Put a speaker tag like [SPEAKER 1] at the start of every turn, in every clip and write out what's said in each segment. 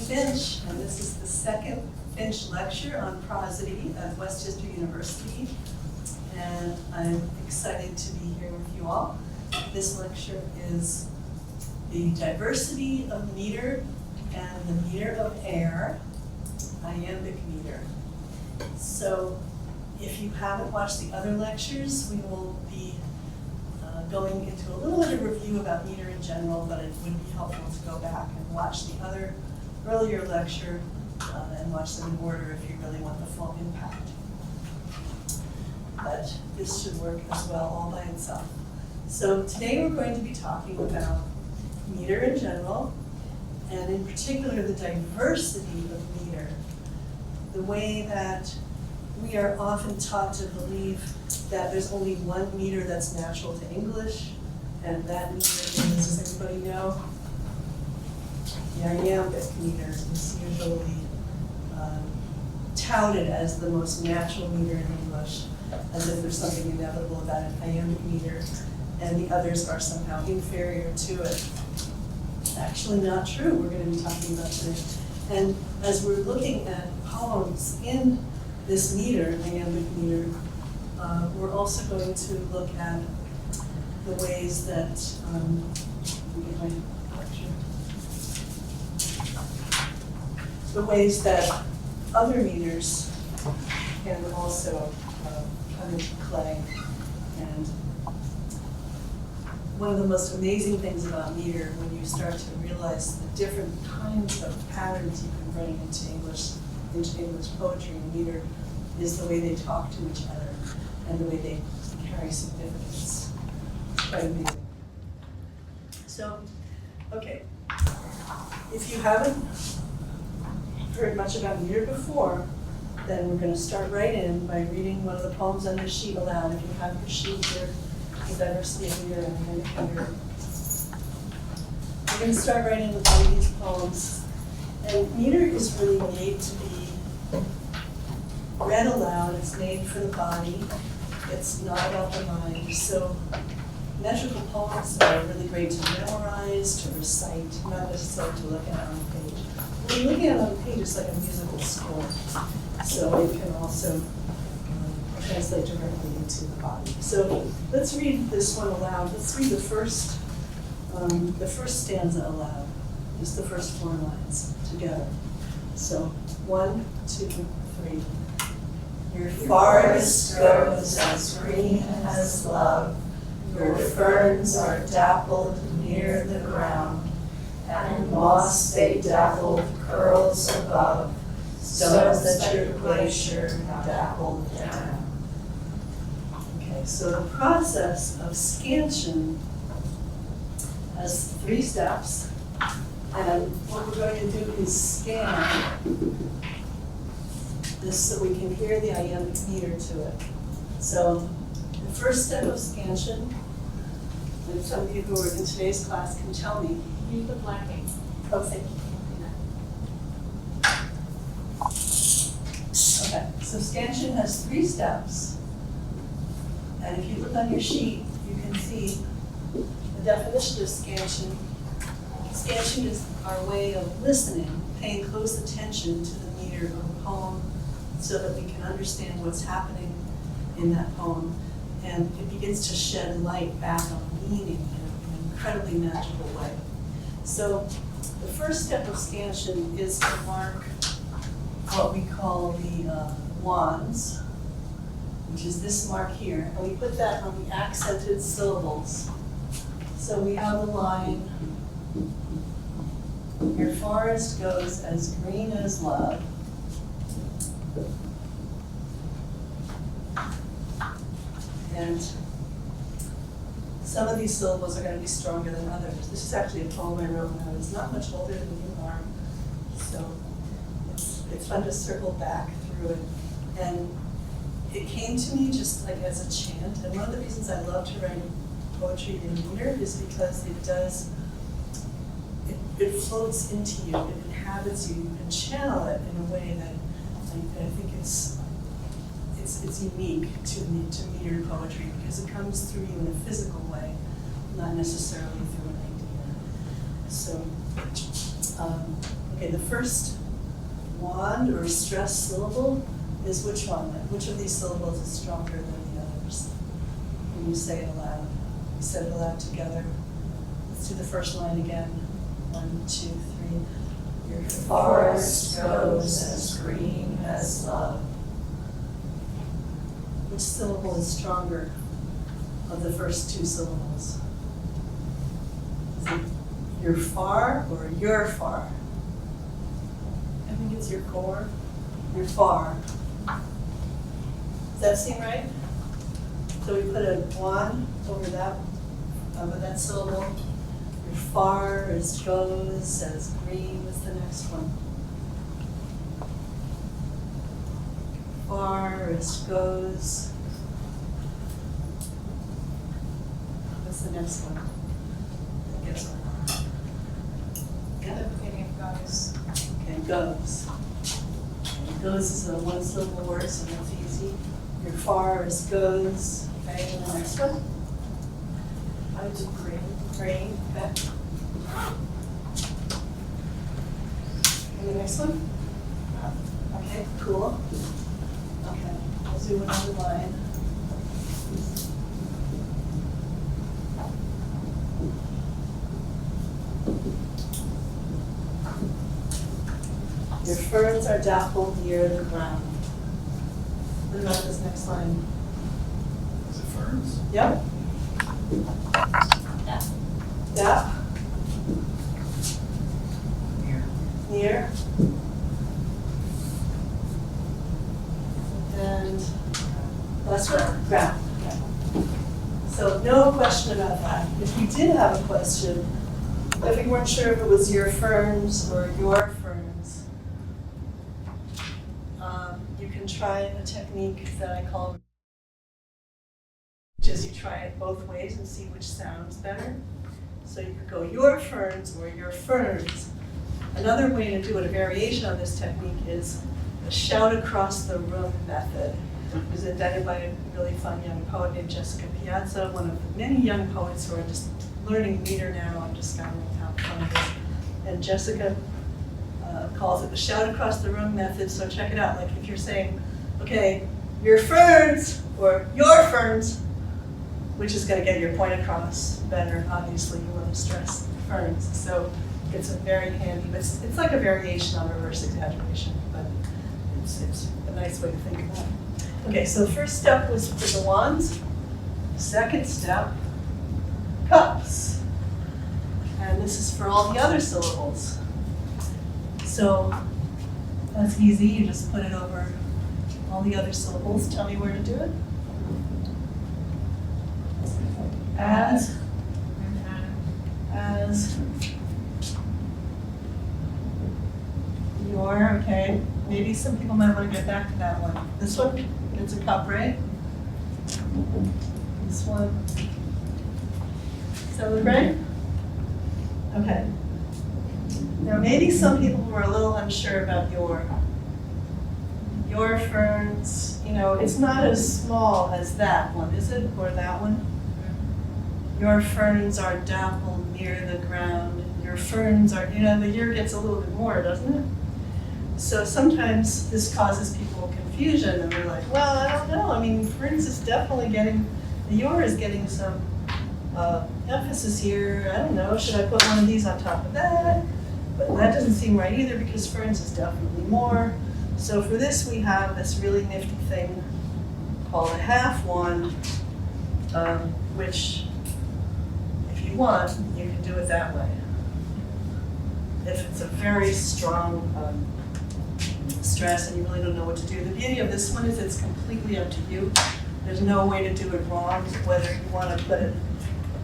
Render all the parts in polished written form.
[SPEAKER 1] Finch, and this is the second Finch lecture on prosody at Westchester University. And I'm excited to be here with you all. This lecture is the diversity of meter and the meter of air, iambic meter. So if you haven't watched the other lectures, we will be going into a little bit of review about meter in general, but it would be helpful to go back and watch the other earlier lecture and watch them in order if you really want the full impact. But this should work as well all by itself. So today we're going to be talking about meter in general, and in particular the diversity of meter. The way that we are often taught to believe that there's only one meter that's natural to English, and that meter is, does everybody know? The Iambic meter is usually touted as the most natural meter in English, as if there's something inevitable about an iambic meter, and the others are somehow inferior to it. Actually not true, we're going to be talking about today. And as we're looking at poems in this meter, iambic meter, we're also going to look at the ways that, the ways that other meters can also come into play. And one of the most amazing things about meter, when you start to realize the different kinds of patterns you can bring into English poetry and meter, is the way they talk to each other and the way they carry significance. It's quite amazing. So, okay, if you haven't heard much about meter before, then we're going to start right in by reading one of the poems on this sheet aloud. If you have your sheet here, the diversity of meter and iambic meter. We're going to start right in with one of these poems. And meter is really made to be read aloud. It's made for the body. It's not about the mind. So metrical poems are really great to memorize, to recite, not necessarily to look at on the page. When you look at it on the page, it's like a musical score. So it can also translate directly into the body. So let's read this one aloud. Let's read the first stanza aloud, just the first 4 lines together. So 1, 2, 3. Your forest grows as green as love. Your ferns are dappled near the ground, and moss they dappled curls above, so that your glacier dappled down. Okay, so the process of scansion has 3 steps, and what we're going to do is scan this so we can hear the iambic meter to it. So the first step of scansion, and some of you who are in today's class can tell me.
[SPEAKER 2] Use the black ink.
[SPEAKER 1] Oh, thank you. Okay, so scansion has 3 steps. And if you look on your sheet, you can see the definition of scansion. Scansion is our way of listening, paying close attention to the meter of a poem so that we can understand what's happening in that poem. And it begins to shed light back on meaning in an incredibly magical way. So the first step of scansion is to mark what we call the wands, which is this mark here. And we put that on the accented syllables. So we have the line, your forest goes as green as love. And some of these syllables are going to be stronger than others. This is actually a poem I wrote when I was not much older than you are. So it's fun to circle back through it. And it came to me just like as a chant. And one of the reasons I love to write poetry in meter is because it floats into you, it inhabits you. You can channel it in a way that I think it's unique to meter poetry because it comes through you in a physical way, not necessarily through an idea. So Okay, the first wand or stress syllable is which one? Which of these syllables is stronger than the others? When you say it aloud. You said it aloud together. Let's do the first line again. 1, 2, 3. Your forest grows as green as love. Which syllable is stronger of the first two syllables? Is it your far or your far? I think it's your core. Your far. Does that seem right? So we put a one over that syllable. Your far as goes as green. What's the next one? Far as goes. What's the next one? I guess
[SPEAKER 2] The beginning of goes.
[SPEAKER 1] Okay, goes. And goes is a one syllable word, so that's easy. Your far as goes. Okay, and the next one?
[SPEAKER 2] I do green.
[SPEAKER 1] Green. Okay. And the next one? Okay, cool. Okay, I'll do another line. Your ferns are dappled near the ground. What about this next line?
[SPEAKER 3] Is it ferns?
[SPEAKER 1] Yep. Dap.
[SPEAKER 3] Near.
[SPEAKER 1] Near. And last one, ground. Okay. So no question about that. If you did have a question, if you weren't sure if it was your ferns or your ferns, you can try a technique that I call, which is you try it both ways and see which sounds better. So you could go your ferns or your ferns. Another way to do it, a variation on this technique, is the shout across the room method. It was invented by a really fun young poet named Jessica Piazza, one of the many young poets who are just learning meter now. I'm discovering how fun it is. And Jessica calls it the shout across the room method, so check it out. Like if you're saying, okay, your ferns or your ferns, which is going to get your point across better. Obviously, you want to stress ferns. So it's a very handy, but it's like a variation on reverse exaggeration, but it's a nice way to think about it. Okay, so the first step was for the wands. Second step, cups. And this is for all the other syllables. So that's easy. You just put it over all the other syllables. Tell me where to do it. As, your, okay. Maybe some people might want to get back to that one. This one, it's a cup, right? This one. Does that look right? Okay. Now maybe some people were a little unsure about your ferns, you know, it's not as small as that one, is it? Or that one? Your ferns are dappled near the ground. Your ferns are, you know, the your gets a little bit more, doesn't it? So sometimes this causes people confusion and they're like, well, I don't know. I mean, ferns is definitely getting, the your is getting some emphasis here. I don't know, should I put one of these on top of that? But that doesn't seem right either because ferns is definitely more. So for this, we have this really nifty thing called a half wand, which, if you want, you can do it that way. If it's a very strong stress and you really don't know what to do. The beauty of this one is it's completely up to you. There's no way to do it wrong, whether you want to put a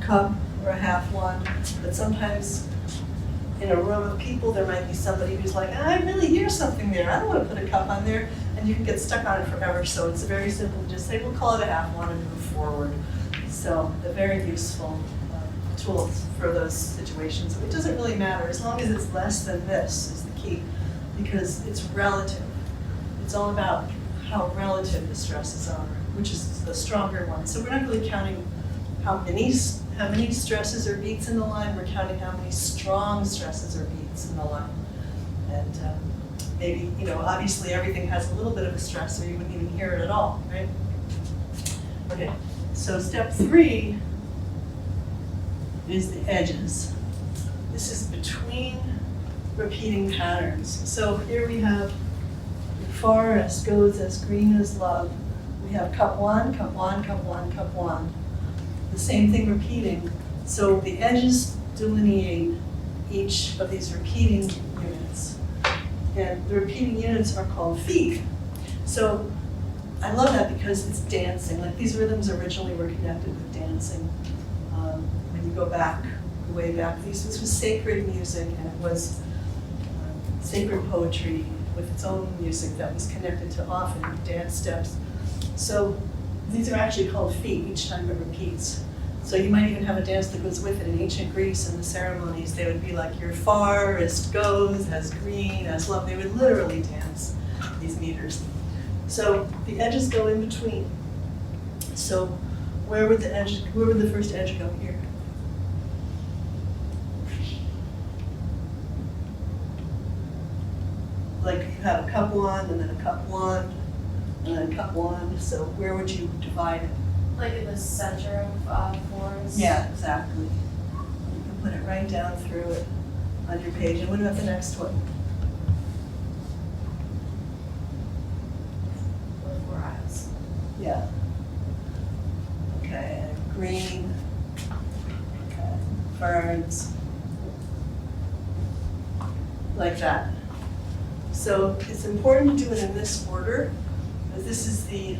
[SPEAKER 1] cup or a half wand. But sometimes in a room of people, there might be somebody who's like, I really hear something there. I don't want to put a cup on there. And you can get stuck on it forever. So it's very simple to just say, we'll call it a half wand and move forward. So a very useful tool for those situations. It doesn't really matter, as long as it's less than this is the key, because it's relative. It's all about how relative the stresses are, which is the stronger one. So we're not really counting how many stresses or beats in the line, we're counting how many strong stresses or beats in the line. And maybe, obviously everything has a little bit of a stress, so you wouldn't even hear it at all, right? Okay, so step 3 is the edges. This is between repeating patterns. So here we have the forest goes as green as love. We have cup 1, cup 1, cup 1, cup 1. The same thing repeating. So the edges delineate each of these repeating units. And the repeating units are called feet. So I love that because it's dancing. Like these rhythms originally were connected with dancing. When you go back, way back, this was sacred music, and it was sacred poetry with its own music that was connected to often dance steps. So these are actually called feet each time it repeats. So you might even have a dance that goes with it. In ancient Greece, in the ceremonies, they would be like, your forest goes as green as love. They would literally dance these meters. So the edges go in between. So where would the first edge go here? Like you have a cup 1, and then a cup 1, and then a cup 1. So where would you divide it?
[SPEAKER 2] Like in the center of forest?
[SPEAKER 1] Yeah, exactly. You can put it right down through it on your page. And what about the next one?
[SPEAKER 2] With 4 eyes.
[SPEAKER 1] Yeah. Okay, green, okay, ferns, like that. So it's important to do it in this order, because this is the,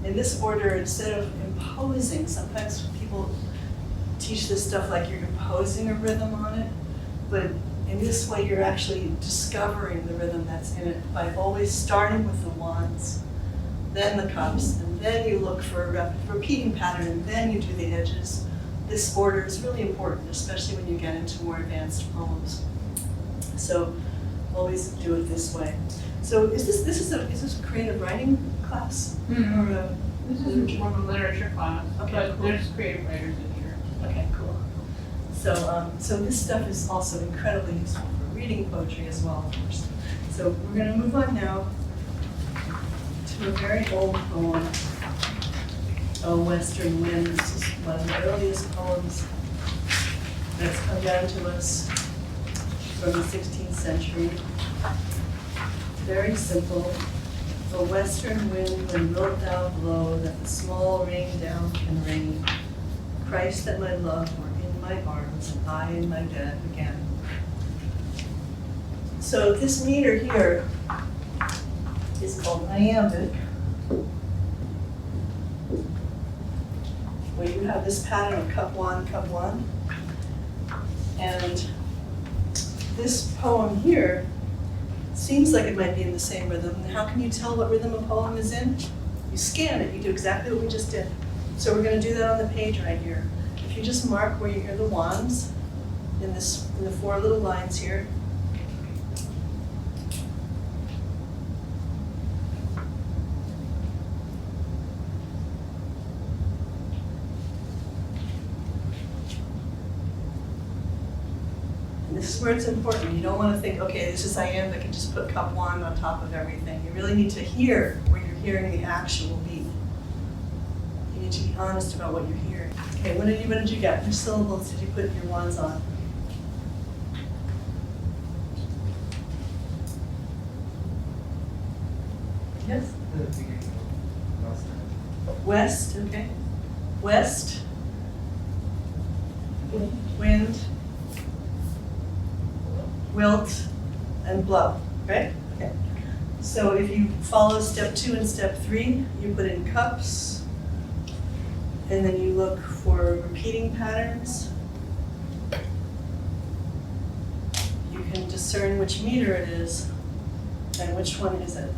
[SPEAKER 1] in this order, instead of imposing, sometimes people teach this stuff like you're imposing a rhythm on it, but in this way you're actually discovering the rhythm that's in it by always starting with the wands, then the cups, and then you look for a repeating pattern, and then you do the edges. This order is really important, especially when you get into more advanced poems. So always do it this way. So is this a creative writing class?
[SPEAKER 4] Mm-hmm.
[SPEAKER 1] Or a,
[SPEAKER 4] This is more of a literature class,
[SPEAKER 1] Okay,
[SPEAKER 4] but
[SPEAKER 1] cool.
[SPEAKER 4] there's creative writers in here.
[SPEAKER 1] Okay, cool. So this stuff is also incredibly useful for reading poetry as well, of course. So we're going to move on now to a very old poem, "O Western Wind." This is one of the earliest poems that's come down to us from the 16th century. It's very simple. O western wind, when wilt thou blow, that the small rain down can rain? Christ that my love were in my arms, and I in my bed again. So this meter here is called iambic, where you have this pattern of cup 1, cup 1. And this poem here seems like it might be in the same rhythm. And how can you tell what rhythm a poem is in? You scan it, you do exactly what we just did. So we're going to do that on the page right here. If you just mark where you hear the wands in the 4 little lines here. And this is where it's important. You don't want to think, okay, this is iambic and just put cup 1 on top of everything. You really need to hear where you're hearing the actual beat. You need to be honest about what you're hearing. Okay, what did you get? Which syllables did you put your wands on? Yes?
[SPEAKER 3] The beginning of last time.
[SPEAKER 1] West, okay. West. Wind. Wilt and blow, right? Okay. So if you follow step 2 and step 3, you put in cups, and then you look for repeating patterns. You can discern which meter it is, and which one is it.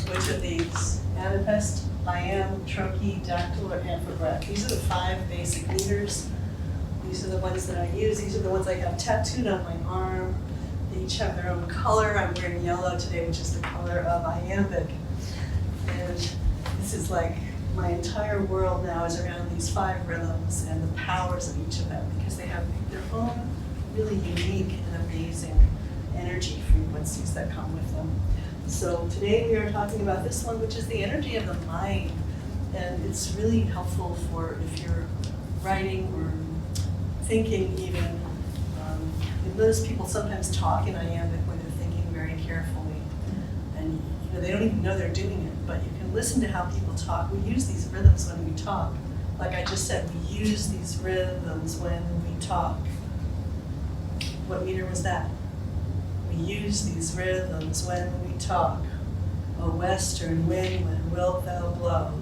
[SPEAKER 1] Which of these? Anapest, iamb, trunky, dactyl, or amphibret. These are the 5 basic meters. These are the ones that I use. These are the ones I have tattooed on my arm. They each have their own color. I'm wearing yellow today, which is the color of iambic. And this is like my entire world now is around these 5 rhythms and the powers of each of them, because they have their own really unique and amazing energy frequencies that come with them. So today we are talking about this one, which is the energy of the mind. And it's really helpful for if you're writing or thinking even. You notice people sometimes talk in iambic when they're thinking very carefully. And they don't even know they're doing it, but you can listen to how people talk. We use these rhythms when we talk. Like I just said, we use these rhythms when we talk. What meter was that? We use these rhythms when we talk. O western wind, when wilt thou blow?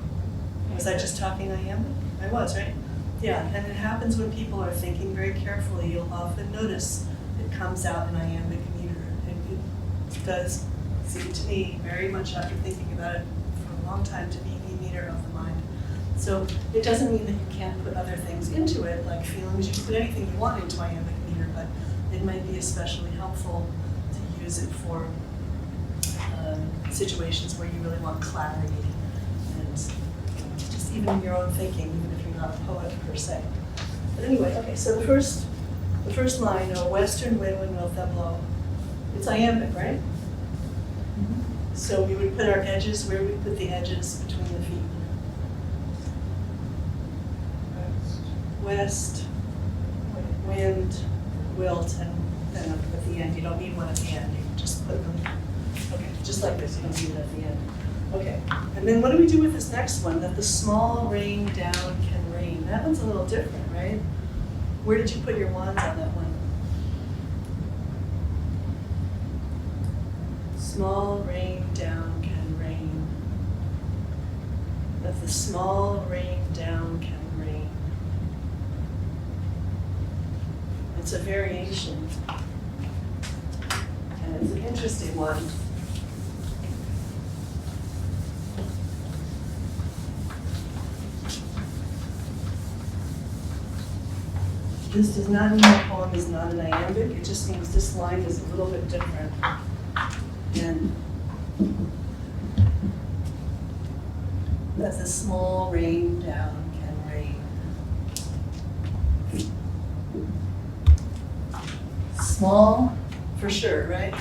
[SPEAKER 1] Was I just talking iambic? I was, right? Yeah, and it happens when people are thinking very carefully. You'll often notice it comes out in iambic meter. It does seem to me, very much after thinking about it for a long time, to be the meter of the mind. So it doesn't mean that you can't put other things into it, like feelings. You can put anything you want into iambic meter, but it might be especially helpful to use it for situations where you really want clarity and just even in your own thinking, even if you're not a poet per se. But anyway, okay, so the first line, O western wind, when wilt thou blow? It's iambic, right? So we would put our edges, where we put the edges between the feet? West, wind, wilt, and then at the end. You don't need one at the end. You can just put them, okay, just like this. You don't need it at the end. Okay, and then what do we do with this next one? That the small rain down can rain. That one's a little different, right? Where did you put your wands on that one? Small rain down can rain. That the small rain down can rain. It's a variation. And it's an interesting one. This does not mean the poem is not an iambic, it just means this line is a little bit different. And that the small rain down can rain. Small, for sure, right?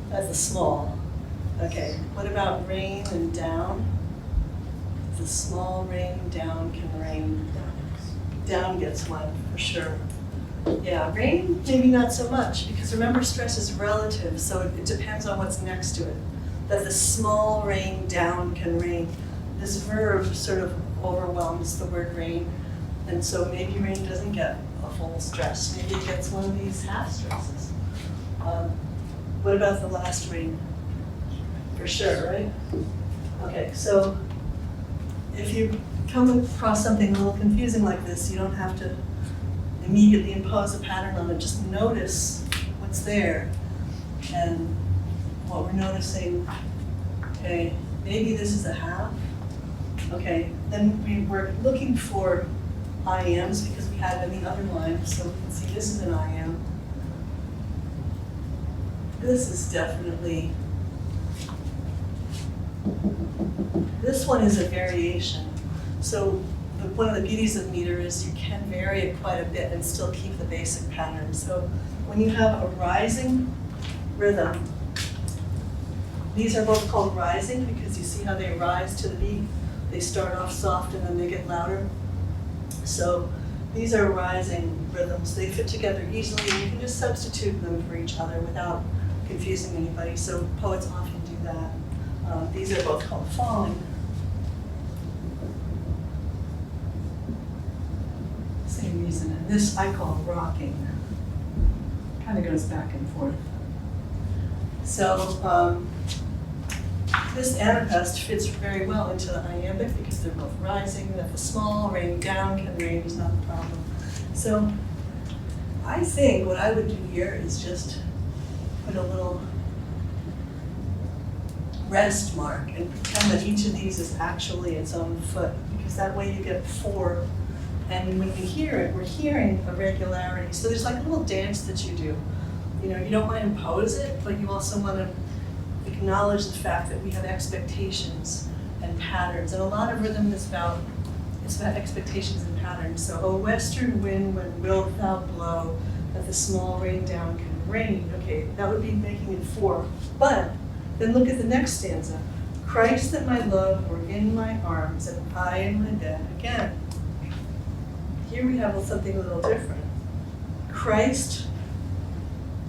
[SPEAKER 1] That's a small. Okay, what about rain and down? The small rain down can rain. Down gets one, for sure. Yeah, rain, maybe not so much, because remember, stress is relative, so it depends on what's next to it. That the small rain down can rain. This verb sort of overwhelms the word rain, and so maybe rain doesn't get a full stress. Maybe it gets one of these half stresses. What about the last rain? For sure, right? Okay, so if you come across something a little confusing like this, you don't have to immediately impose a pattern on it. Just notice what's there. And what we're noticing, okay, maybe this is a half. Okay, then we were looking for iambs because we had it in the other line. So we can see this is an iamb. This is definitely, this one is a variation. So one of the beauties of meter is you can vary it quite a bit and still keep the basic pattern. So when you have a rising rhythm, these are both called rising because you see how they rise to the beat. They start off soft and then they get louder. So these are rising rhythms. They fit together easily and you can just substitute them for each other without confusing anybody. So poets often do that. These are both called falling. Same reason. And this I call rocking. Kind of goes back and forth. So this anapest fits very well into the iambic because they're both rising. That the small rain down can rain is not a problem. So I think what I would do here is just put a little rest mark and pretend that each of these is actually its own foot, because that way you get 4. And when we hear it, we're hearing a regularity. So there's like a little dance that you do. You know, you don't want to impose it, but you also want to acknowledge the fact that we have expectations and patterns. And a lot of rhythm is about expectations and patterns. So, O western wind, when wilt thou blow, that the small rain down can rain. Okay, that would be making it 4. But then look at the next stanza. Christ that my love were in my arms, and I in my bed again. Here we have something a little different. Christ,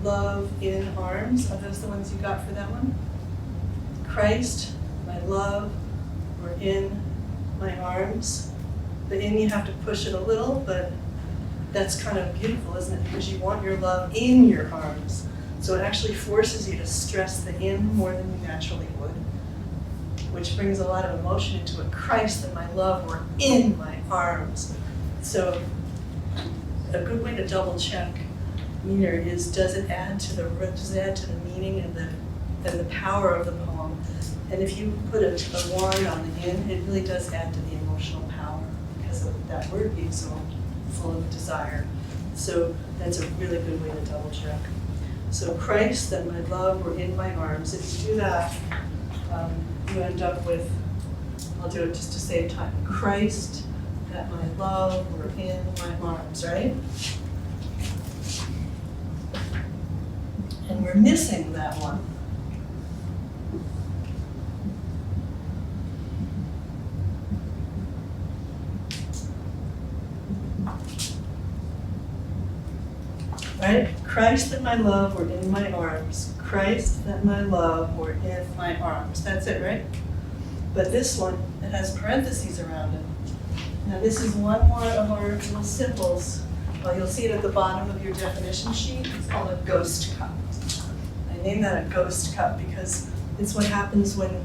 [SPEAKER 1] love in arms. Are those the ones you got for that one? Christ, my love, were in my arms. The in, you have to push it a little, but that's kind of beautiful, isn't it? Because you want your love in your arms. So it actually forces you to stress the in more than you naturally would, which brings a lot of emotion into it. Christ and my love were in my arms. So a good way to double check meter is, does it add to the meaning and the power of the poem? And if you put a wand on the in, it really does add to the emotional power because of that word being so full of desire. So that's a really good way to double check. So Christ that my love were in my arms. If you do that, you end up with, I'll do it just to save time. Christ that my love were in my arms, right? And we're missing that one. Right? Christ that my love were in my arms. Christ that my love were in my arms. That's it, right? But this one, it has parentheses around it. Now this is one more of our little symbols. Well, you'll see it at the bottom of your definition sheet. It's called a ghost cup. I named that a ghost cup because it's what happens when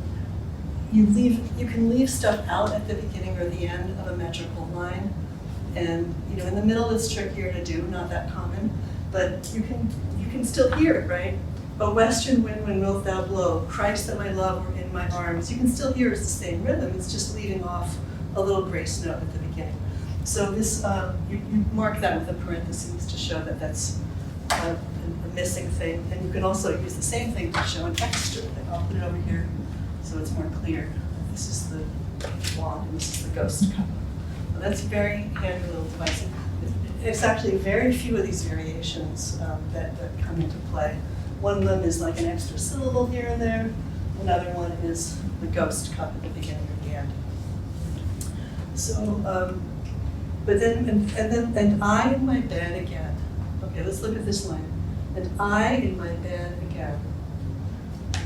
[SPEAKER 1] you can leave stuff out at the beginning or the end of a metrical line. And in the middle it's trickier to do, not that common. But you can still hear it, right? A western wind when wilt thou blow, Christ that my love were in my arms. You can still hear it's the same rhythm, it's just leaving off a little grace note at the beginning. So this, you mark that with a parentheses to show that that's a missing thing. And you can also use the same thing to show an extra thing. I'll put it over here so it's more clear. This is the wand and this is the ghost cup. Well, that's a very handy little device. It's actually very few of these variations that come into play. One of them is like an extra syllable here and there. Another one is the ghost cup at the beginning or the end. So, but then, and I in my bed again. Okay, let's look at this line. And I in my bed again.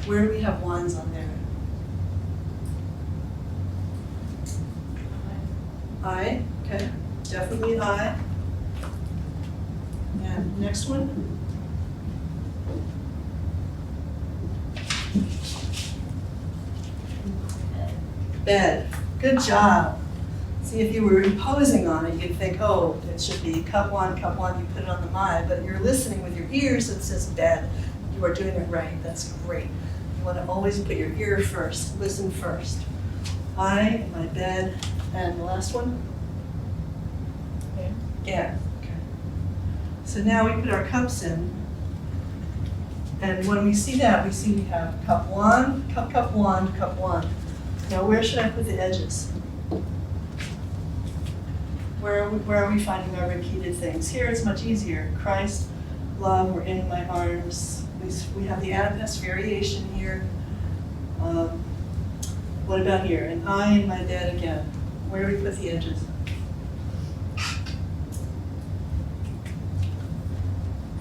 [SPEAKER 1] Where do we have wands on there? I, okay, definitely I. And next one. Bed. Good job. See, if you were imposing on it, you'd think, oh, it should be cup one, you put it on the my, but you're listening with your ears, it says bed. You are doing it right. That's great. You want to always put your ear first, listen first. I in my bed, and the last one? Yeah. Okay. So now we put our cups in, and when we see that, we see we have cup one, cup one, cup one. Now where should I put the edges? Where are we finding our repeated things? Here it's much easier. Christ, love, we're in my arms. We have the Iamb variation here. What about here? And I in my bed again. Where do we put the edges?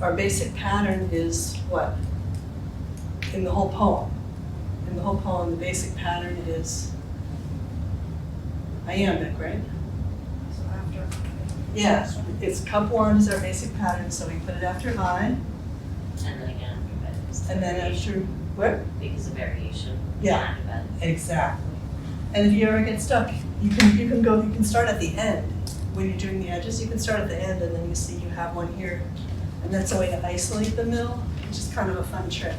[SPEAKER 1] Our basic pattern is what? In the whole poem. In the whole poem, the basic pattern is iambic, right?
[SPEAKER 2] So after.
[SPEAKER 1] Yeah, it's cup one is our basic pattern, so we put it after I,
[SPEAKER 5] And then again after bed. Because the
[SPEAKER 1] and then
[SPEAKER 5] variation-
[SPEAKER 1] after, what?
[SPEAKER 5] Because of variation.
[SPEAKER 1] Yeah.
[SPEAKER 5] After bed.
[SPEAKER 1] Exactly. And if you ever get stuck, you can start at the end. When you're doing the edges, you can start at the end and then you see you have one here. And that's a way to isolate the middle, which is kind of a fun trick.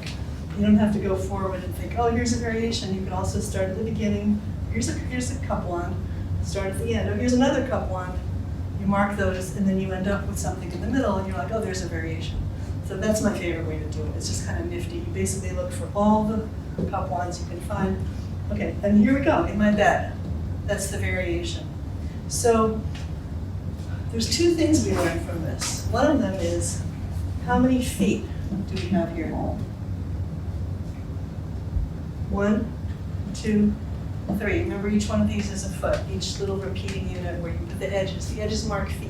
[SPEAKER 1] You don't have to go forward and think, oh, here's a variation. You can also start at the beginning. Here's a cup one. Start at the end. Oh, here's another cup one. You mark those, and then you end up with something in the middle, and you're like, oh, there's a variation. So that's my favorite way to do it. It's just kind of nifty. You basically look for all the cup ones you can find. Okay, and here we go, in my bed. That's the variation. So there's two things we learned from this. One of them is how many feet do we have here? 1, 2, 3. Remember, each one of these is a foot, each little repeating unit where you put the edges. The edges mark feet.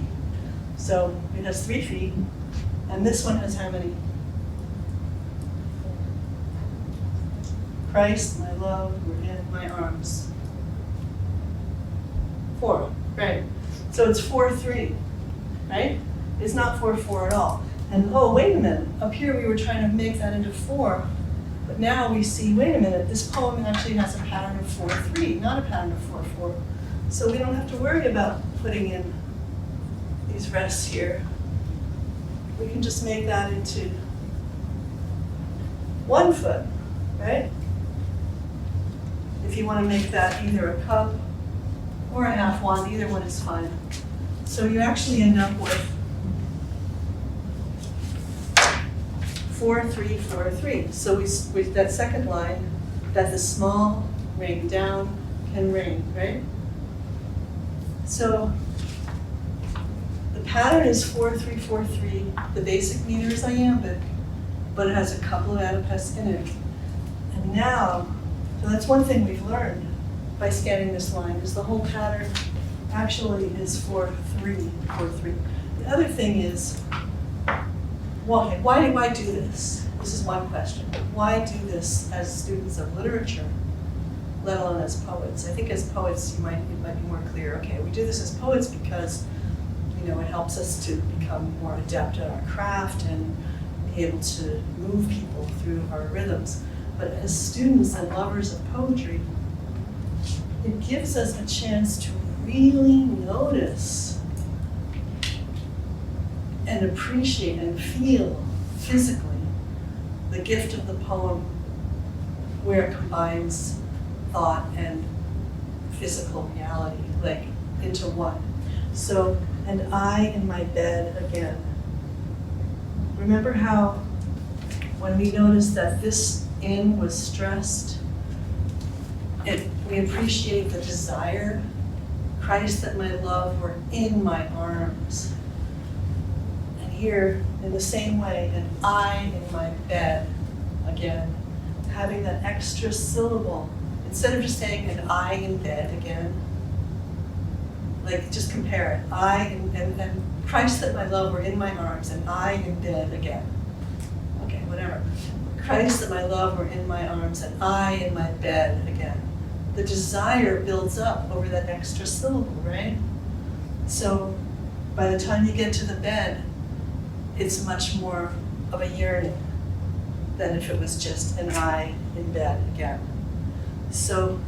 [SPEAKER 1] So it has 3 feet, and this one has how many? Christ, my love, were in my arms. 4, right. So it's 4, 3, right? It's not 4, 4 at all. And oh, wait a minute, up here we were trying to make that into 4, but now we see, wait a minute, this poem actually has a pattern of 4, 3, not a pattern of 4, 4. So we don't have to worry about putting in these rests here. We can just make that into 1 foot, right? If you want to make that either a cup or a half wand, either one is fine. So you actually end up with 4, 3, 4, 3. So we that second line, that the small ring down can ring, right? So the pattern is 4, 3, 4, 3. The basic meter is iambic, but it has a couple of adapests in it. And now, so that's one thing we've learned by scanning this line, is the whole pattern actually is 4, 3, 4, 3. The other thing is, why do I do this? This is one question. Why do this as students of literature, let alone as poets? I think as poets, it might be more clear. Okay, we do this as poets because, you know, it helps us to become more adept at our craft and be able to move people through our rhythms. But as students and lovers of poetry, it gives us a chance to really notice and appreciate and feel physically the gift of the poem where it combines thought and physical reality, like into one. So, and I in my bed again. Remember how when we noticed that this in was stressed, we appreciate the desire. Christ that my love were in my arms. And here, in the same way, and I in my bed, again, having that extra syllable, instead of just saying, and I in bed again, like just compare it. And Christ that my love were in my arms, and I in bed again. Okay, whatever. Christ that my love were in my arms, and I in my bed again. The desire builds up over that extra syllable, right? So by the time you get to the bed, it's much more of a yearning than if it was just an I in bed again. So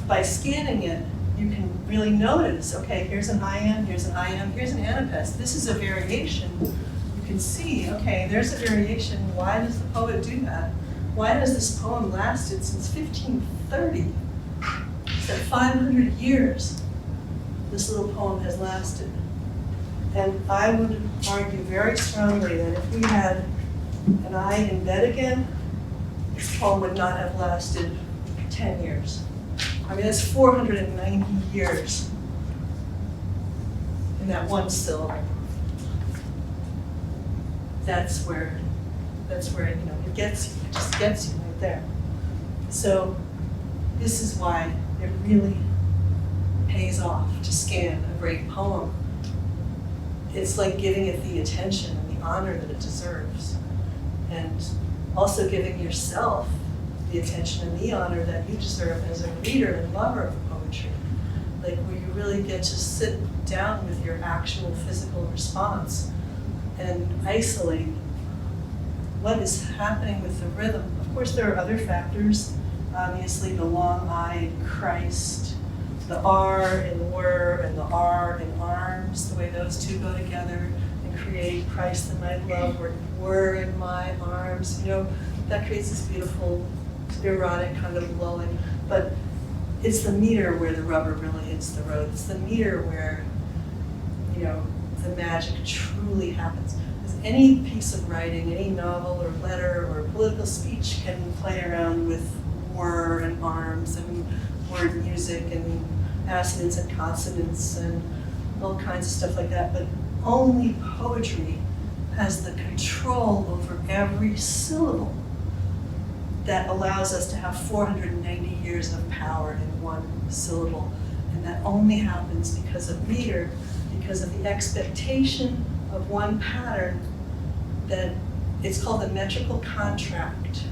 [SPEAKER 1] by scanning it, you can really notice, okay, here's an iamb, here's an iamb, here's an anapest. This is a variation. You can see, okay, there's a variation. Why does the poet do that? Why has this poem lasted since 1530? That 500 years this little poem has lasted. And I would argue very strongly that if we had an I in bed again, this poem would not have lasted 10 years. I mean, that's 490 years in that one syllable. That's where you know, it gets you, it just gets you right there. So this is why it really pays off to scan a great poem. It's like giving it the attention and the honor that it deserves. And also giving yourself the attention and the honor that you deserve as a reader and lover of poetry. Like where you really get to sit down with your actual physical response and isolate what is happening with the rhythm. Of course, there are other factors. Obviously, the long I in Christ, the R in were, and the R in arms, the way those two go together and create Christ and my love were in my arms. You know, that creates this beautiful, erotic kind of lulling. But it's the meter where the rubber really hits the road. It's the meter where, you know, the magic truly happens. Because any piece of writing, any novel or letter or political speech can play around with were and arms and word music and assonance and consonants and all kinds of stuff like that. But only poetry has the control over every syllable that allows us to have 490 years of power in one syllable. And that only happens because of meter, because of the expectation of one pattern that it's called the metrical contract.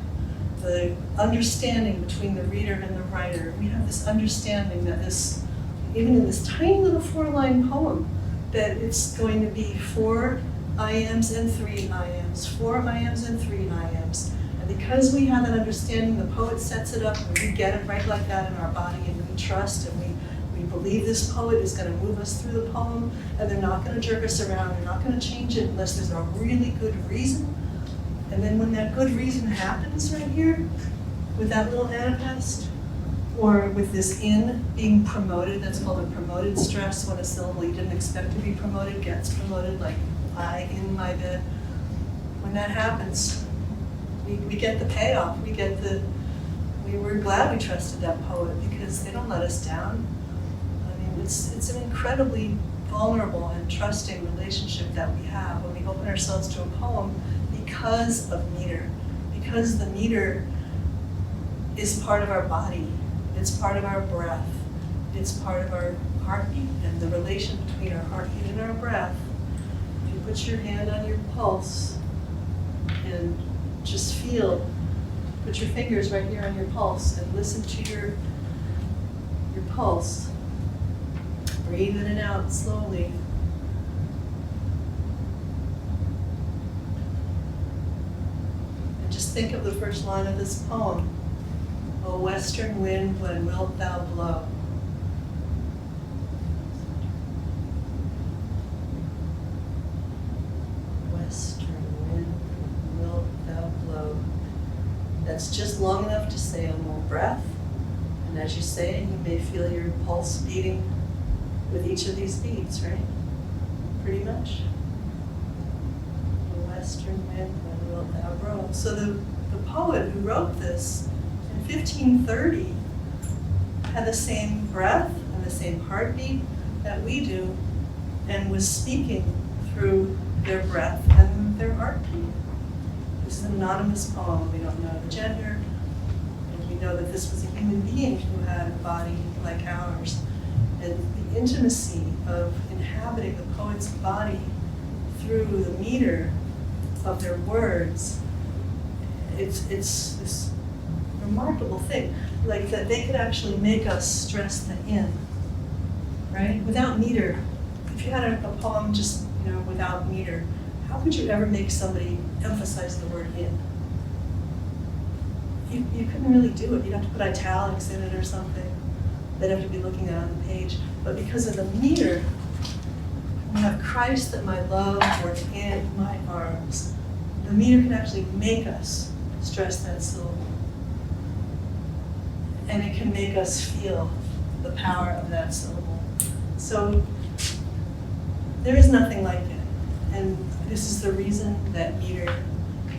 [SPEAKER 1] The understanding between the reader and the writer. We have this understanding that this, even in this tiny little 4-line poem, that it's going to be 4 iambs and 3 iambs, 4 iambs and 3 iambs. And because we have that understanding, the poet sets it up and we get it right like that in our body, and we trust and we believe this poet is going to move us through the poem, and they're not going to jerk us around, they're not going to change it unless there's a really good reason. And then when that good reason happens right here, with that little anapest, or with this in being promoted, that's called a promoted stress, when a syllable you didn't expect to be promoted gets promoted, like I in my bed. When that happens, we get the payoff, we were glad we trusted that poet because they don't let us down. I mean, it's an incredibly vulnerable and trusting relationship that we have when we open ourselves to a poem because of meter, because the meter is part of our body, it's part of our breath, it's part of our heartbeat, and the relation between our heartbeat and our breath. If you put your hand on your pulse and just feel, put your fingers right here on your pulse and listen to your pulse. Breathe in and out slowly. And just think of the first line of this poem. O western wind, when wilt thou blow? Western wind, when wilt thou blow? That's just long enough to say a little breath. And as you say it, you may feel your pulse beating with each of these beats, right? Pretty much. The western wind, when wilt thou blow? So the poet who wrote this in 1530 had the same breath and the same heartbeat that we do, and was speaking through their breath and their heartbeat. This is an anonymous poem. We don't know the gender, and we know that this was a human being who had a body like ours. And the intimacy of inhabiting the poet's body through the meter of their words, it's this remarkable thing, like that they could actually make us stress the in, right? Without meter, if you had a poem just, without meter, how could you ever make somebody emphasize the word in? You couldn't really do it. You'd have to put italics in it or something. They'd have to be looking at it on the page. But because of the meter, we have Christ that my love works in my arms. The meter can actually make us stress that syllable. And it can make us feel the power of that syllable. So there is nothing like it. And this is the reason that meter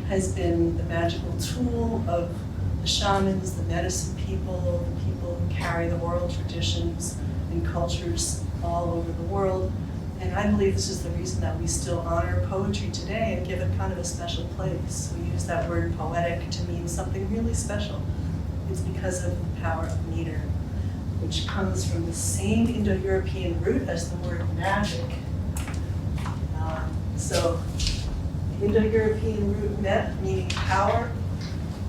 [SPEAKER 1] has been the magical tool of the shamans, the medicine people, the people who carry the oral traditions and cultures all over the world. And I believe this is the reason that we still honor poetry today and give it kind of a special place. We use that word poetic to mean something really special. It's because of the power of meter, which comes from the same Indo-European root as the word magic. So the Indo-European root met, meaning power,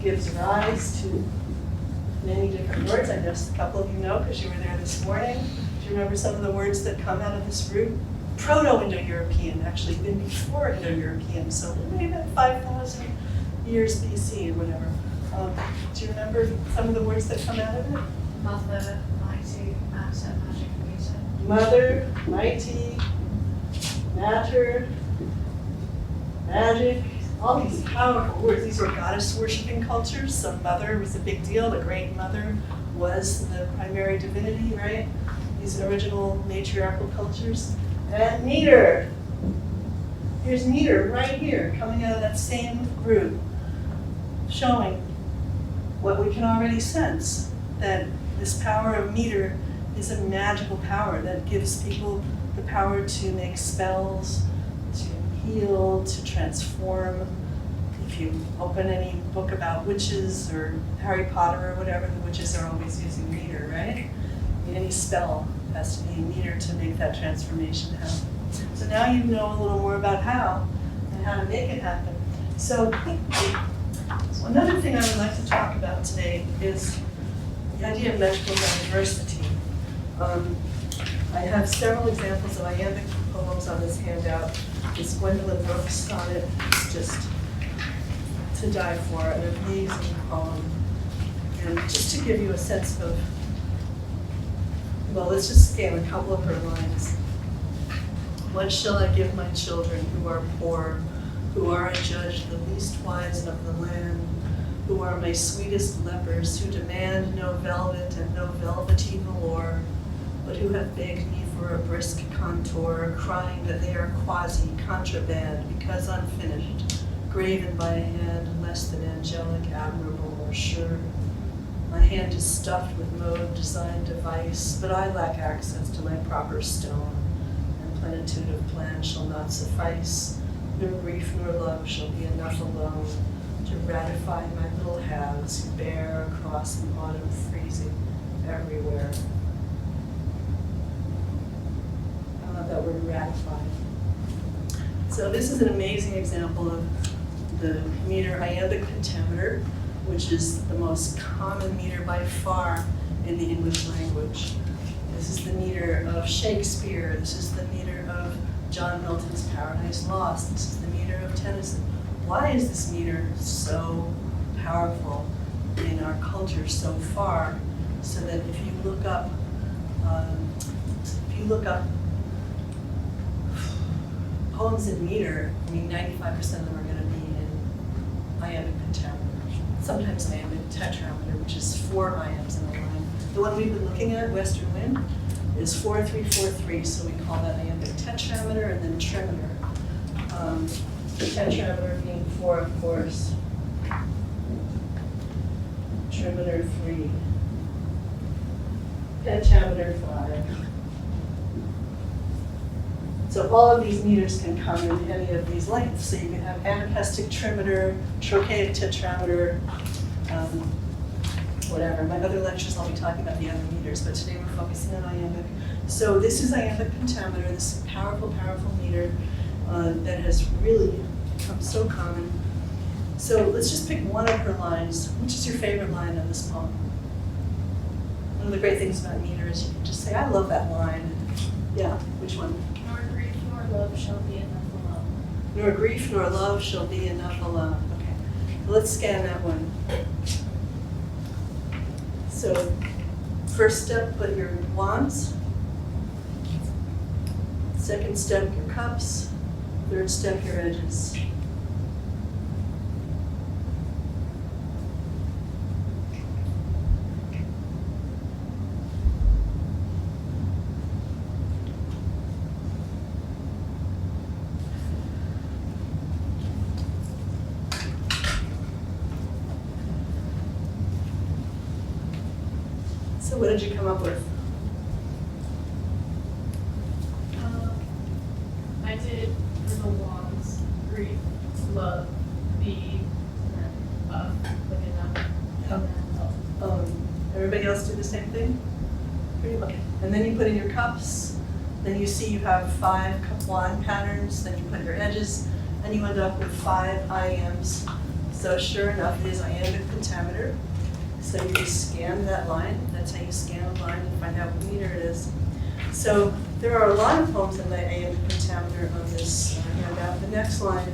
[SPEAKER 1] gives rise to many different words. I guess a couple of you know because you were there this morning. Do you remember some of the words that come out of this root? Proto-Indo-European, actually, even before Indo-European, so maybe about 5,000 years BC or whatever. Do you remember some of the words that come out of it?
[SPEAKER 2] Mother, mighty, matter, magic, meter.
[SPEAKER 1] Mother, mighty, matter, magic, all these powerful words. These were goddess worshiping cultures, so mother was a big deal. The great mother was the primary divinity, right? These original matriarchal cultures. And meter. Here's meter right here, coming out of that same root, showing what we can already sense, that this power of meter is a magical power that gives people the power to make spells, to heal, to transform. If you open any book about witches or Harry Potter or whatever, the witches are always using meter, right? Any spell has to be a meter to make that transformation happen. So now you know a little more about how and how to make it happen. So another thing I would like to talk about today is the idea of metrical diversity. I have several examples of iambic poems on this handout. This Gwendolyn Brooks sonnet is just to die for, an amazing poem. And just to give you a sense of, well, let's just scan a couple of her lines. What shall I give my children who are poor, who are adjudged the least wise of the land, who are my sweetest lepers, who demand no velvet and no velvety velour, but who have begged me for a brisk contour, crying that they are quasi-contraband, because unfinished, graven by a hand less than angelic, admirable, or sure. My hand is stuffed with mode, design, device, but I lack access to my proper stone, and plenitude of plan shall not suffice, nor grief nor love shall be enough alone to ratify my little halves who bear across an autumn freezing everywhere. I love that word, ratify. So this is an amazing example of the meter iambic pentameter, which is the most common meter by far in the English language. This is the meter of Shakespeare. This is the meter of John Milton's Paradise Lost. This is the meter of Tennyson. Why is this meter so powerful in our culture so far? So that if you look up poems in meter, I mean, 95% of them are going to be in iambic pentameter. Sometimes iambic tetrameter, which is 4 iambs in a line. The one we've been looking at, Western Wind, is 4-3-4-3, so we call that iambic tetrameter, and then trimeter. The tetrameter being 4, of course. Trimeter 3. Pentameter 5. So all of these meters can come in any of these lengths. So you can have anapestic trimeter, trochaic tetrameter, whatever. In my other lectures I'll be talking about the other meters, but today we're focusing on iambic. So this is iambic pentameter, this powerful, powerful meter that has really become so common. So let's just pick one of her lines. Which is your favorite line of this poem? One of the great things about meter is you can just say, I love that line. Yeah, which one?
[SPEAKER 2] Nor grief nor love shall be enough alone.
[SPEAKER 1] Nor grief nor love shall be enough alone. Okay, let's scan that one. So, first step, put your wands. Second step, your cups. Third step, your edges. So what did you come up with?
[SPEAKER 2] I did for the wands, grief, love, be, and then up, like enough, and then love.
[SPEAKER 1] Everybody else do the same thing? Pretty much. And then you put in your cups. Then you see you have 5 cup wand patterns. Then you put your edges, and you end up with 5 iambs. So sure enough, it is iambic pentameter. So you just scan that line. That's how you scan a line and find out what meter it is. So there are a lot of poems in the iambic pentameter on this handout. The next line,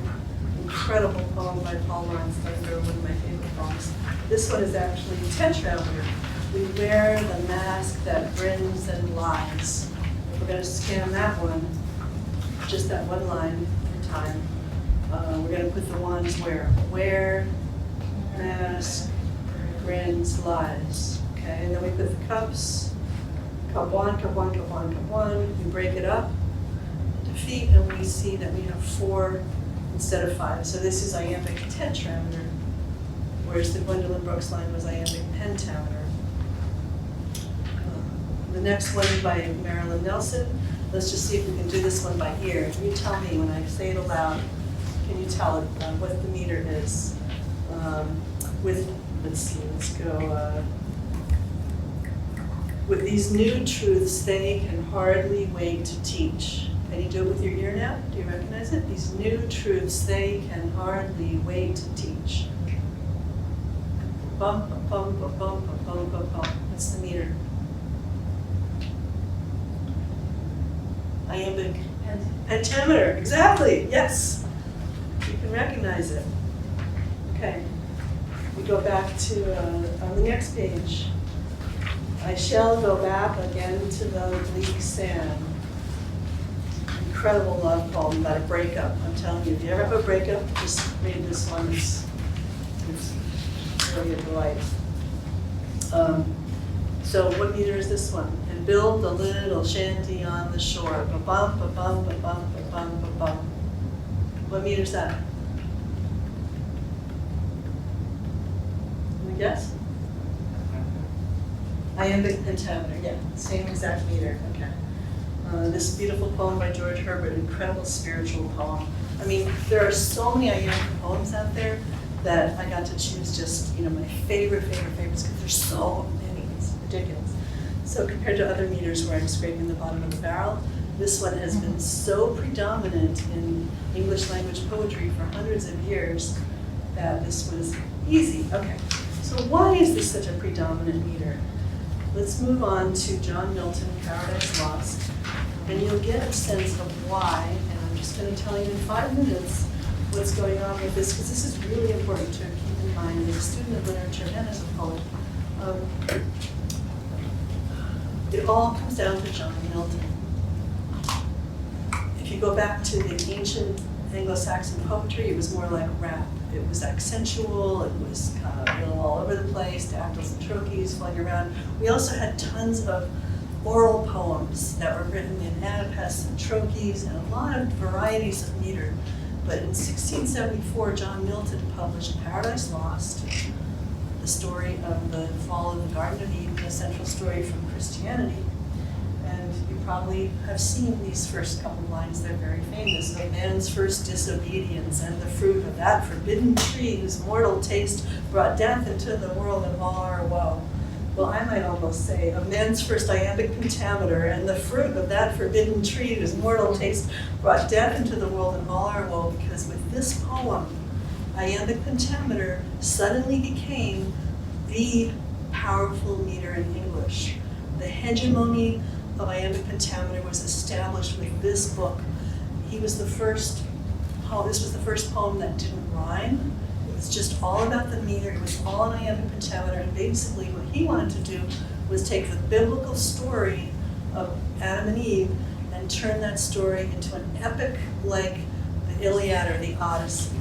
[SPEAKER 1] incredible poem by Paul Laurence Dunbar, one of my favorite poems. This one is actually tetrameter. We wear the mask that grins and lies. If we're going to scan that one, just that one line at a time, we're going to put the wands where? Wear, mask, grins, lies. Okay, and then we put the cups, cup 1, cup 1, cup 1, cup 1. We break it up into feet, and we see that we have 4 instead of 5. So this is iambic tetrameter, whereas the Gwendolyn Brooks line was iambic pentameter. The next one by Marilyn Nelson. Let's just see if we can do this one by ear. You tell me when I say it aloud, can you tell it what the meter is? Let's see, let's go. With these new truths, they can hardly wait to teach. Can you do it with your ear now? Do you recognize it? These new truths, they can hardly wait to teach. Bum, bum, bum, bum, bum, bum, bum, bum. What's the meter? Iambic pentameter, exactly, yes. You can recognize it. Okay, we go back to, on the next page. I shall go back again to the bleak sand. Incredible love poem about a breakup. I'm telling you, if you ever have a breakup, just read this one. It's really a delight. So what meter is this one? And build a little shanty on the shore. Ba-bum, ba-bum, ba-bum, ba-bum, ba-bum. What meter is that? Can you guess? Iambic pentameter, yeah, same exact meter, okay. This beautiful poem by George Herbert, incredible spiritual poem. I mean, there are so many Iambic poems out there that I got to choose just, my favorites, because there's so many, it's ridiculous. So compared to other meters where I'm scraping the bottom of the barrel, this one has been so predominant in English language poetry for hundreds of years that this was easy. Okay, so why is this such a predominant meter? Let's move on to John Milton, Paradise Lost, and you'll get a sense of why, and I'm just going to tell you in 5 minutes what's going on with this, because this is really important to keep in mind as a student of literature and as a poet. It all comes down to John Milton. If you go back to the ancient Anglo-Saxon poetry, it was more like rap. It was accentual, it was kind of all over the place, dactyls and trochees flying around. We also had tons of oral poems that were written in anapaests and trochees and a lot of varieties of meter. But in 1674, John Milton published Paradise Lost, the story of the fall of the Garden of Eden, a central story from Christianity. And you probably have seen these first couple lines, they're very famous. Of man's first disobedience and the fruit of that forbidden tree whose mortal taste brought death into the world and all our woe. Well, I might almost say, of man's first iambic pentameter and the fruit of that forbidden tree whose mortal taste brought death into the world and all our woe, because with this poem, iambic pentameter suddenly became the powerful meter in English. The hegemony of iambic pentameter was established with this book. This was the first poem that didn't rhyme. It was just all about the meter. It was all in iambic pentameter, and basically what he wanted to do was take the biblical story of Adam and Eve and turn that story into an epic like the Iliad or the Odyssey,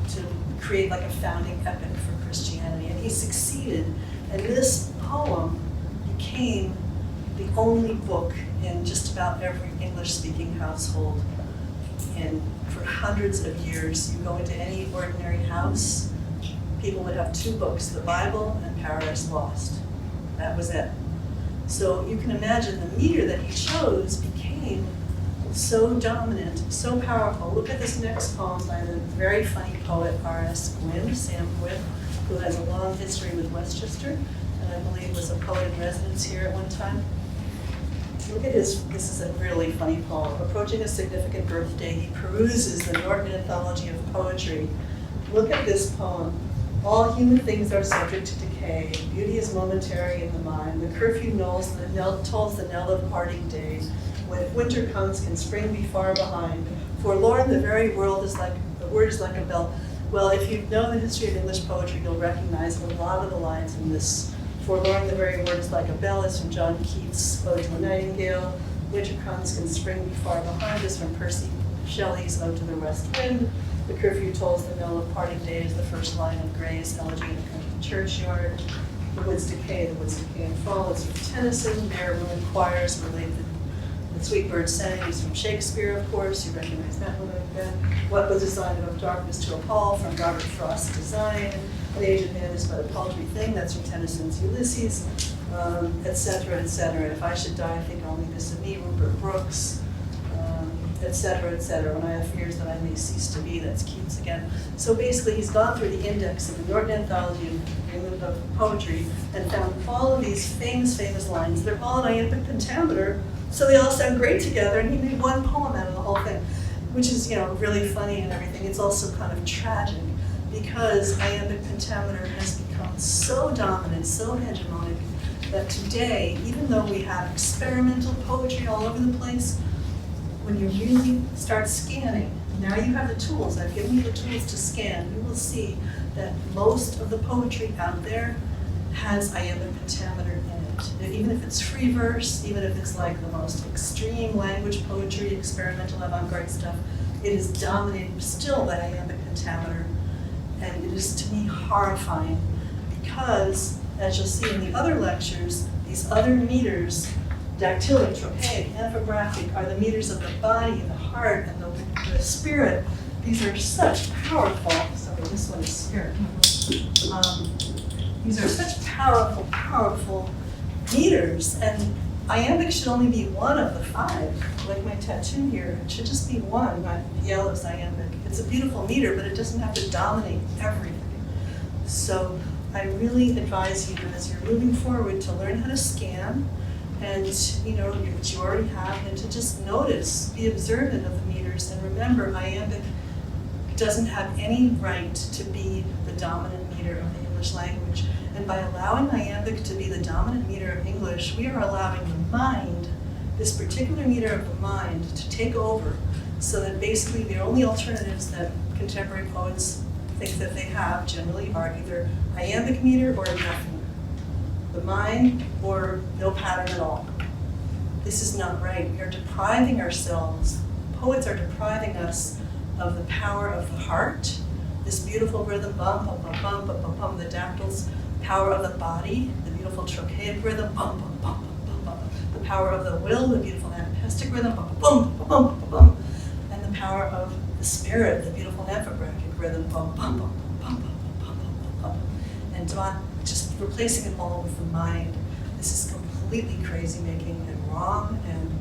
[SPEAKER 1] to create like a founding epic for Christianity. And he succeeded, and this poem became the only book in just about every English-speaking household. And for hundreds of years, you go into any ordinary house, people would have 2 books, the Bible and Paradise Lost. That was it. So you can imagine the meter that he chose became so dominant, so powerful. Look at this next poem by the very funny poet R.S. Gwynne, Sam Gwynne, who has a long history with Westchester, and I believe was a poet in residence here at one time. Look at this is a really funny poem. Approaching a significant birthday, he peruses the Norton Anthology of Poetry. Look at this poem. All human things are subject to decay. Beauty is momentary in the mind. The curfew tolls the knell of parting day. When winter comes, can spring be far behind? Forlorn, the very word is like a bell. Well, if you know the history of English poetry, you'll recognize a lot of the lines in this. Forlorn, the very word is like a bell, is from John Keats' Ode to a Nightingale. Winter comes, can spring be far behind, is from Percy Shelley's Ode to the West Wind. The curfew tolls the knell of parting day is the first line of Gray's Elegy in a Country Churchyard. The woods decay and fall is from Tennyson. Bare ruined choirs relate the sweet bird sang is from Shakespeare, of course. You recognize that one again. What was designed of darkness to appall, from Robert Frost's Design. An aged man is but a paltry thing, that's from Tennyson's Ulysses. et cetera, et cetera. If I should die, think only this of me, Rupert Brooks, et cetera, et cetera. When I have fears that I may cease to be, that's Keats again. So basically, he's gone through the index of the Norton Anthology of Poetry and found all of these famous lines. They're all in iambic pentameter, so they all sound great together, and he made one poem out of the whole thing, which is, really funny and everything. It's also kind of tragic, because iambic pentameter has become so dominant, so hegemonic, that today, even though we have experimental poetry all over the place, when you really start scanning, now you have the tools, I've given you the tools to scan, you will see that most of the poetry out there has iambic pentameter in it. Even if it's free verse, even if it's like the most extreme language poetry, experimental avant-garde stuff, it is dominated still by iambic pentameter. And it is, to me, horrifying, because, as you'll see in the other lectures, these other meters, dactylic, trochaic, amphographic, are the meters of the body, the heart, and the spirit. These are such powerful, sorry, this one is spirit. These are such powerful meters, and iambic should only be one of the 5, like my tattoo here. It should just be one, not yellow's iambic. It's a beautiful meter, but it doesn't have to dominate everything. So I really advise you, as you're moving forward, to learn how to scan, and which you already have, and to just notice, be observant of the meters, and remember, iambic doesn't have any right to be the dominant meter of the English language. And by allowing iambic to be the dominant meter of English, we are allowing the mind, this particular meter of the mind, to take over, so that basically the only alternatives that contemporary poets think that they have generally are either iambic meter or nothing. The mind or no pattern at all. This is not right. We are depriving ourselves, poets are depriving us of the power of the heart, this beautiful rhythm, bum, bum, bum, bum, bum, bum, bum, the dactyls, power of the body, the beautiful trochaic rhythm, bum, bum, bum, bum, bum, bum, the power of the will, the beautiful anapestic rhythm, bum, bum, bum, bum, bum, bum, and the power of the spirit, the beautiful amphographic rhythm, bum, bum, bum, bum, bum, bum, bum, bum, bum, and just replacing it all with the mind. This is completely crazy-making and wrong and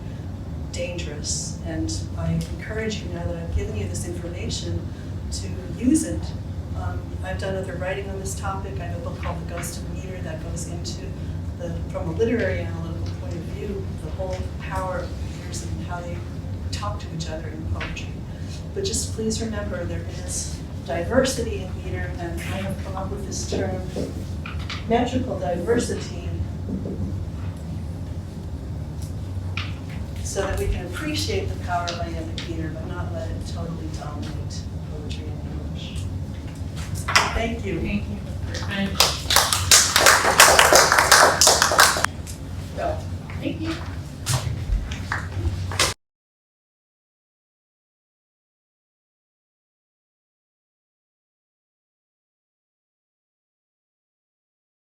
[SPEAKER 1] dangerous, and I encourage you, now that I've given you this information, to use it. I've done other writing on this topic. I have a book called The Ghost of Meter that goes into, from a literary analytical point of view, the whole power of meters and how they talk to each other in poetry. But just please remember, there is diversity in meter, and I have come up with this term, metrical diversity, so that we can appreciate the power of iambic meter, but not let it totally dominate poetry in English. Thank you.
[SPEAKER 4] Thank you, Mr. Finch.